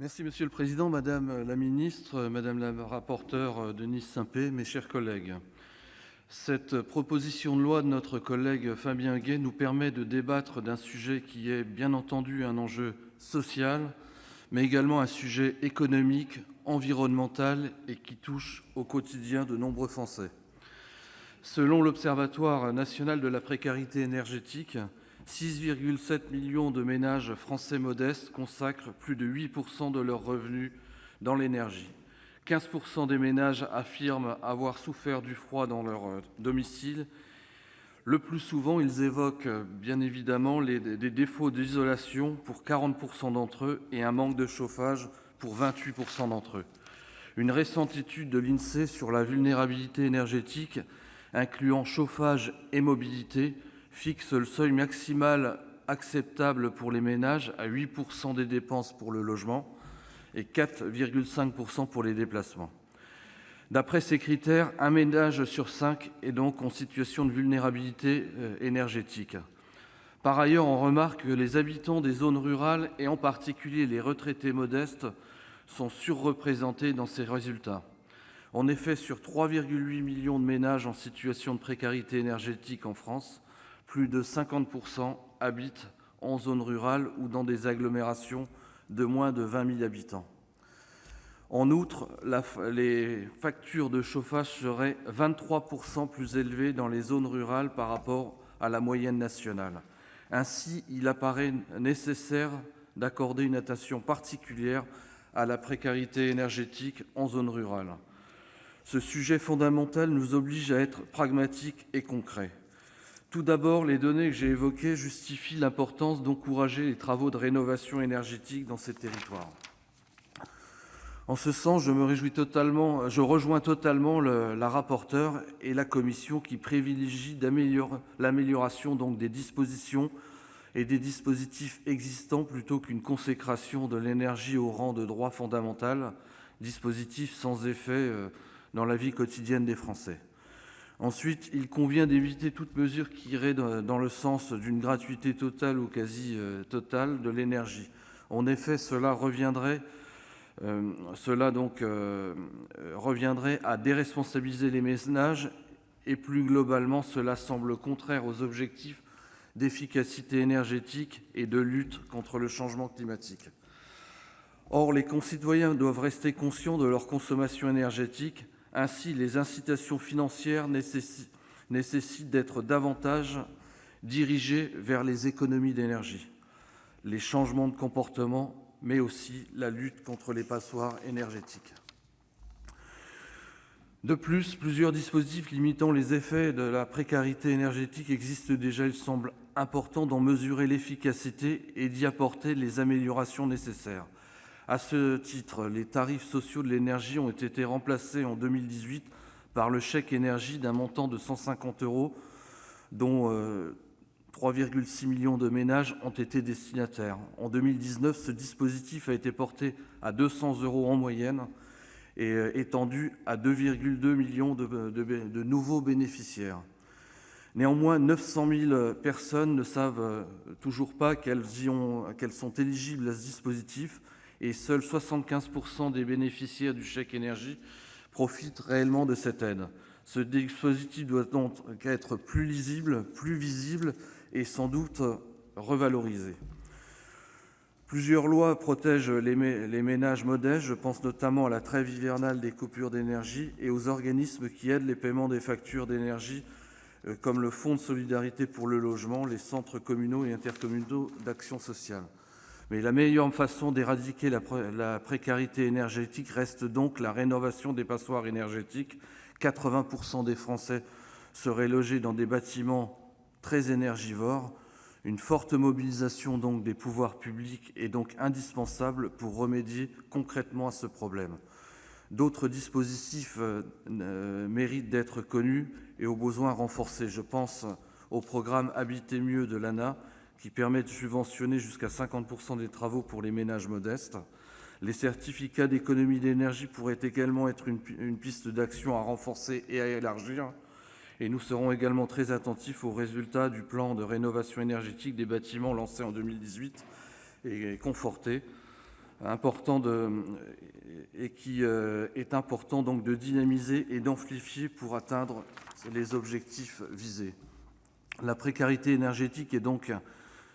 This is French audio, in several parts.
Merci Monsieur le Président, Madame la Ministre, Madame la rapporteure Denise Saint-Pé, mes chers collègues. Cette proposition de loi de notre collègue Fabien Gay nous permet de débattre d'un sujet qui est bien entendu un enjeu social, mais également un sujet économique, environnemental et qui touche au quotidien de nombreux Français. Selon l'Observatoire national de la précarité énergétique, 6,7 millions de ménages français modestes consacrent plus de 8% de leurs revenus dans l'énergie. 15% des ménages affirment avoir souffert du froid dans leur domicile. Le plus souvent, ils évoquent bien évidemment des défauts d'isolation pour 40% d'entre eux et un manque de chauffage pour 28% d'entre eux. Une récente étude de l'INSEE sur la vulnérabilité énergétique, incluant chauffage et mobilité, fixe le seuil maximal acceptable pour les ménages à 8% des dépenses pour le logement et 4,5% pour les déplacements. D'après ces critères, un ménage sur 5 est donc en situation de vulnérabilité énergétique. Par ailleurs, on remarque que les habitants des zones rurales, et en particulier les retraités modestes, sont surreprésentés dans ces résultats. En effet, sur 3,8 millions de ménages en situation de précarité énergétique en France, plus de 50% habitent en zone rurale ou dans des agglomérations de moins de 20 000 habitants. En outre, les factures de chauffage seraient 23% plus élevées dans les zones rurales par rapport à la moyenne nationale. Ainsi, il apparaît nécessaire d'accorder une attention particulière à la précarité énergétique en zone rurale. Ce sujet fondamental nous oblige à être pragmatiques et concrets. Tout d'abord, les données que j'ai évoquées justifient l'importance d'encourager les travaux de rénovation énergétique dans ces territoires. En ce sens, je rejoins totalement la rapporteure et la commission qui privilégient l'amélioration des dispositions et des dispositifs existants plutôt qu'une consécration de l'énergie au rang de droit fondamental, dispositif sans effet dans la vie quotidienne des Français. Ensuite, il convient d'éviter toute mesure qui irait dans le sens d'une gratuité totale ou quasi totale de l'énergie. En effet, cela reviendrait à déresponsabiliser les ménages et plus globalement, cela semble contraire aux objectifs d'efficacité énergétique et de lutte contre le changement climatique. Or, les concitoyens doivent rester conscients de leur consommation énergétique. Ainsi, les incitations financières nécessitent d'être davantage dirigées vers les économies d'énergie, les changements de comportement, mais aussi la lutte contre les passoires énergétiques. De plus, plusieurs dispositifs limitant les effets de la précarité énergétique existent déjà. Il semble important d'en mesurer l'efficacité et d'y apporter les améliorations nécessaires. À ce titre, les tarifs sociaux de l'énergie ont été remplacés en 2018 par le chèque énergie d'un montant de 150 €, dont 3,6 millions de ménages ont été destinataires. En 2019, ce dispositif a été porté à 200 € en moyenne et étendu à 2,2 millions de nouveaux bénéficiaires. Néanmoins, 900 000 personnes ne savent toujours pas qu'elles sont éligibles à ce dispositif et seuls 75% des bénéficiaires du chèque énergie profitent réellement de cette aide. Ce dispositif doit donc être plus lisible, plus visible et sans doute revalorisé. Plusieurs lois protègent les ménages modestes. Je pense notamment à la trêve hivernale des coupures d'énergie et aux organismes qui aident les paiements des factures d'énergie, comme le Fonds de solidarité pour le logement, les centres communaux et intercommunaux d'action sociale. Mais la meilleure façon d'éradiquer la précarité énergétique reste donc la rénovation des passoires énergétiques. 80% des Français seraient logés dans des bâtiments très énergivores. Une forte mobilisation donc des pouvoirs publics est donc indispensable pour remédier concrètement à ce problème. D'autres dispositifs méritent d'être connus et au besoin renforcés. Je pense au programme Habiter mieux de l'ANA, qui permet de subventionner jusqu'à 50% des travaux pour les ménages modestes. Les certificats d'économie d'énergie pourraient également être une piste d'action à renforcer et à élargir. Et nous serons également très attentifs aux résultats du plan de rénovation énergétique des bâtiments lancé en 2018 et conforté. important donc de dynamiser et d'amplifier pour atteindre les objectifs visés. La précarité énergétique est donc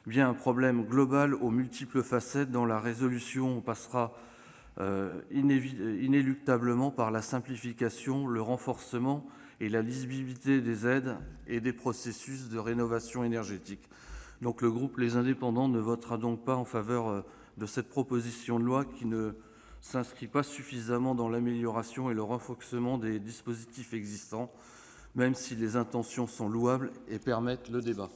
bien un problème global aux multiples facettes, dont la résolution passera inéluctablement par la simplification, le renforcement et la lisibilité des aides et des processus de rénovation énergétique. Donc le groupe Les Indépendants ne votera donc pas en faveur de cette proposition de loi qui ne s'inscrit pas suffisamment dans l'amélioration et le renforcement des dispositifs existants, même si les intentions sont louables et permettent le débat.